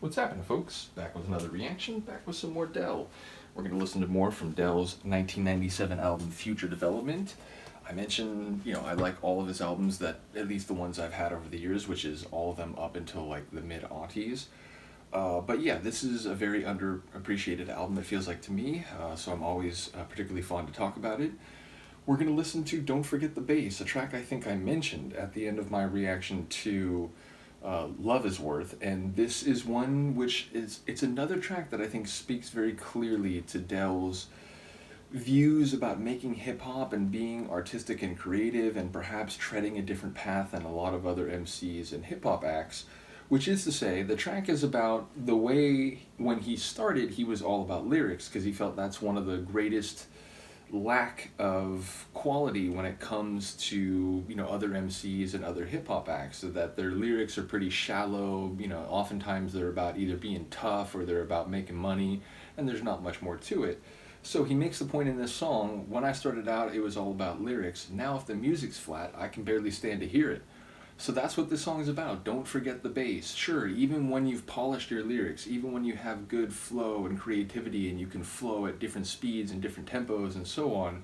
What's happening, folks? Back with another reaction, back with some more Dell. We're going to listen to more from Dell's 1997 album, Future Development. I mentioned, I like all of his albums, that at least the ones I've had over the years, which is all of them up until like the mid-aughties. But yeah, this is a very underappreciated album, it feels like to me, so I'm always particularly fond to talk about it. We're going to listen to Don't Forget the Bass, a track I think I mentioned at the end of my reaction to Love Is Worth, and this is one which it's another track that I think speaks very clearly to Dell's views about making hip-hop and being artistic and creative and perhaps treading a different path than a lot of other MCs and hip-hop acts, which is to say the track is about the way when he started he was all about lyrics because he felt that's one of the greatest lack of quality when it comes to other MCs and other hip-hop acts, so that their lyrics are pretty shallow. Oftentimes they're about either being tough or they're about making money, and there's not much more to it. So he makes the point in this song, when I started out it was all about lyrics, now if the music's flat I can barely stand to hear it. So that's what this song is about. Don't forget the bass. Sure, even when you've polished your lyrics, even when you have good flow and creativity and you can flow at different speeds and different tempos and so on,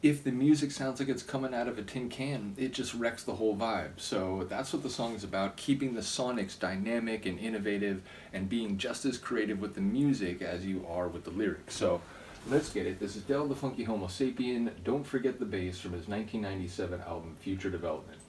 if the music sounds like it's coming out of a tin can, it just wrecks the whole vibe. So that's what the song is about, keeping the sonics dynamic and innovative and being just as creative with the music as you are with the lyrics. So let's get it. This is Dell the Funkee Homosapien, Don't Forget the Bass, from his 1997 album, Future Development.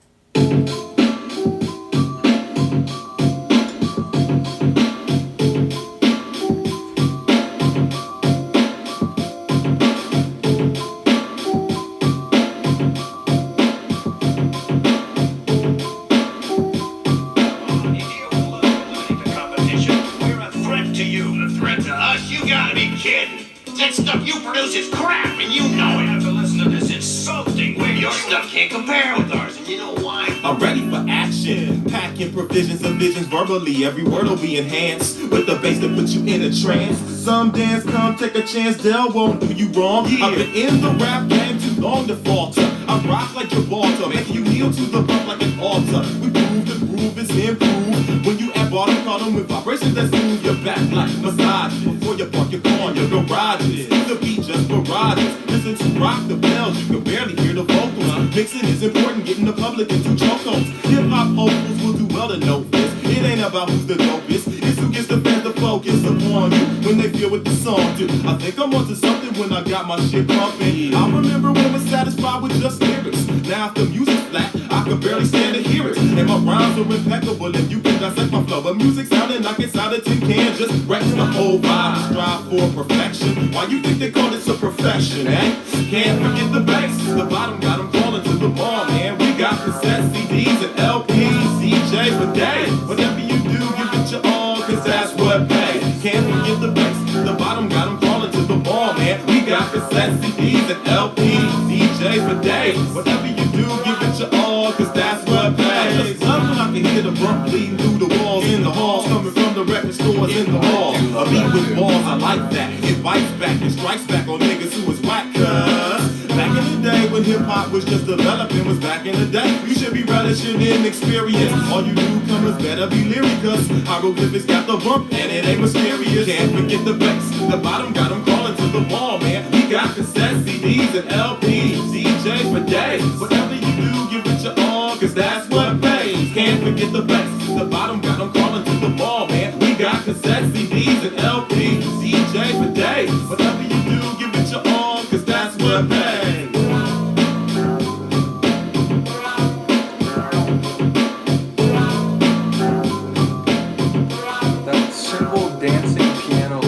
That stuff you produce is crap, and you know it. You have to listen to this insulting. Your stuff can't compare with ours, and you know why? I'm ready for action. Packing provisions and visions verbally. Every word will be enhanced with the bass that puts you in a trance. Some dance, come take a chance. Dell won't do you wrong. I've been in the rap game too long to falter. I rock like Gibraltar, making you kneel to the bump like an altar. We prove the groove is improved when you add bottom bottom with vibrations that smooth your back like massage. Before you park your car in your garages, the beat just barrages. Listen to rock the bells, you can barely hear the vocals. Mixing is important, getting the public into chokeholds. Hip-hop hopefuls will do well to know this. It ain't about who's the dopest, it's who gets the fans to focus upon you when they feel what the song do. I think I'm onto something when I got my shit pumping. I remember when I was satisfied with just lyrics. Now if the music's flat, I can barely stand to hear it. And my rhymes are impeccable and you can dissect my flow. But music sounding like it's out of tin can just wrecks the whole vibe. Strive for perfection. Why you think they call this a profession, eh? Can't forget the bass. The bottom got them crawling to the bar, man. We got cassettes, CDs, and LPs. DJ for days. Whatever you do, give it your all, cause that's what pays. Can't forget the bass. The bottom got them crawling to the bar, man. We got cassettes, CDs, and LPs. DJ for days. Whatever you do, give it your all, cause that's what pays. I just love when I can hear the bump bleeding through the walls in the halls, coming from the record stores in the hall. A beat with balls, I like that. It bites back and strikes back on niggas who was whack, cuz back in the day when hip-hop was just developing, was back in the day. You should be relishing in experience. All you newcomers better be lyricus. Hieroglyphics got the bump and it ain't mysterious. Can't forget the bass. The bottom got them calling to the ball, man. We got cassettes, CDs, and LPs. DJ for days. Whatever you do, give it your all, cause that's what pays. Can't forget the bass. The bottom got them calling to the ball, man. We got cassettes, CDs, and LPs. DJ for days. Whatever you do, give it your all, cause that's what pays. That simple dancing piano.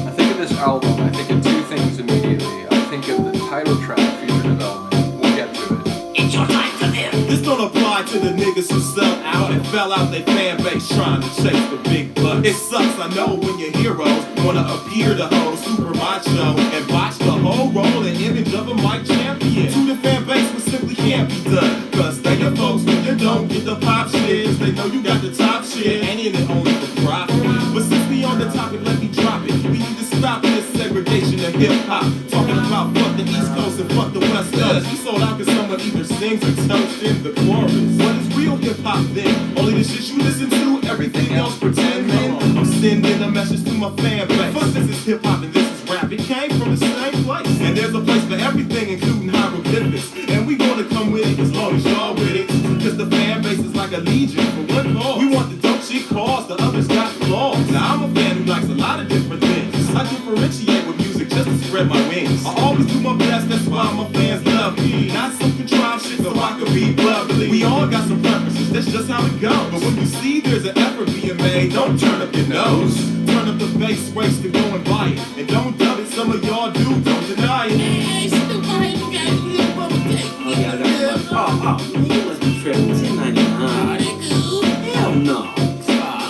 I think of this album, I think of two things immediately. I think of the title track, Future Development. We'll get to it. It's your time to live. This don't apply to the niggas who sell out and fell out their fan base trying to chase the big bucks. It sucks, I know, when your heroes wanna appear to hold super macho and botch the whole role and image of a mic champion. To the fan base, what simply can't be done. Cause they your folks when you don't get the pop shit. Cause they know you got the top shit and it ain't only for profit. But since we on the topic, let me drop it. We need to stop this segregation of hip hop. Talking about fuck the East Coast and fuck the West Coast. We sold out cause someone either sings or toasts in the chorus. What is real hip hop? hop then. Only the shit you listen to, everything else pretend, man. I'm sending a message to my fan base. Fuck, this is hip hop and this is rap. It came from the same place. And there's a place for everything, including hieroglyphics. And we gonna come with it as long as y'all with it. Cause the fan base is like a legion for one cause. We want the dope shit cause, the others got flaws. Now I'm a fan who likes a lot of different things. I differentiate with music just to spread my wings. I always do my best, that's why my fans love me. Not some contrived shit so I can be bubbly. We all got some preferences, that's just how it goes. But when you see there's an effort being made, don't turn up your nose. Turn up the bass, waste to go and buy it. And don't doubt it, some of y'all do, don't deny it. Hey, still behind you guys, you little bubble dick. Oh, yeah, that's oh, you must be tripping. $10.99. Hell no.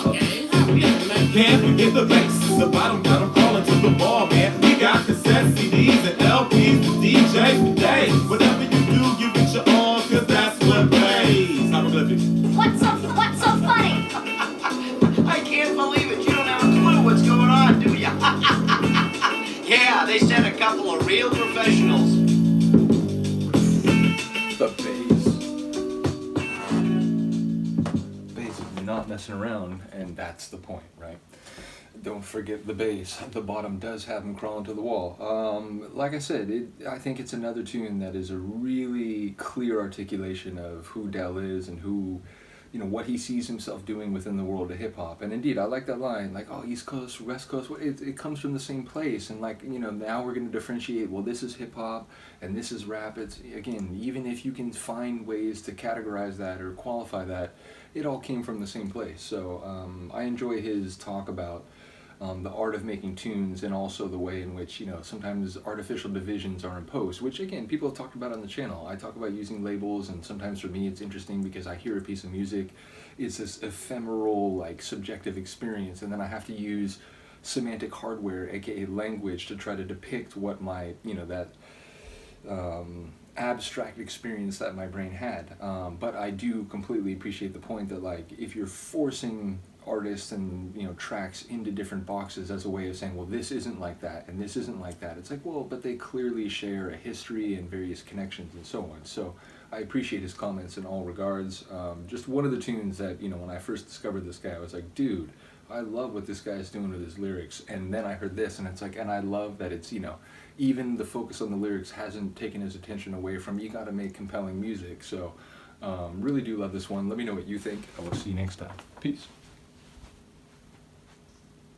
Okay, hurry up, man. Can't forget the bass. The bottom got 'em calling to the ball, man. We got cassettes, CDs, and LPs for DJs for days. Whatever you do, give it your all, cause that's what pays. Hieroglyphics. What's so funny? I can't believe it. You don't have a clue what's going on, do ya? Yeah, they sent a couple of real professionals. The bass. Bass is not messing around, and that's the point, right? Don't forget the bass. The bottom does have him crawling to the wall. Like I said, I think it's another tune that is a really clear articulation of who Del is and who, what he sees himself doing within the world of hip hop. And indeed, I like that line, like, oh, East Coast, West Coast, it comes from the same place. And like, now we're going to differentiate, well, this is hip hop and this is rap. It's, again, even if you can find ways to categorize that or qualify that, it all came from the same place. So I enjoy his talk about the art of making tunes, and also the way in which sometimes artificial divisions are imposed, which again people have talked about on the channel. I talk about using labels, and sometimes for me it's interesting because I hear a piece of music, it's this ephemeral, like, subjective experience, and then I have to use semantic hardware, aka language, to try to depict what my that abstract experience that my brain had. But I do completely appreciate the point that, like, if you're forcing artists and tracks into different boxes as a way of saying, well, this isn't like that and this isn't like that, it's like, well, but they clearly share a history and various connections and so on. So I appreciate his comments in all regards. Just one of the tunes that when I first discovered this guy, I was like, dude, I love what this guy's doing with his lyrics. And then I heard this, and it's like, and I love that it's even the focus on the lyrics hasn't taken his attention away from, you got to make compelling music. So really do love this one. Let me know what you think. I will see you next time. Peace.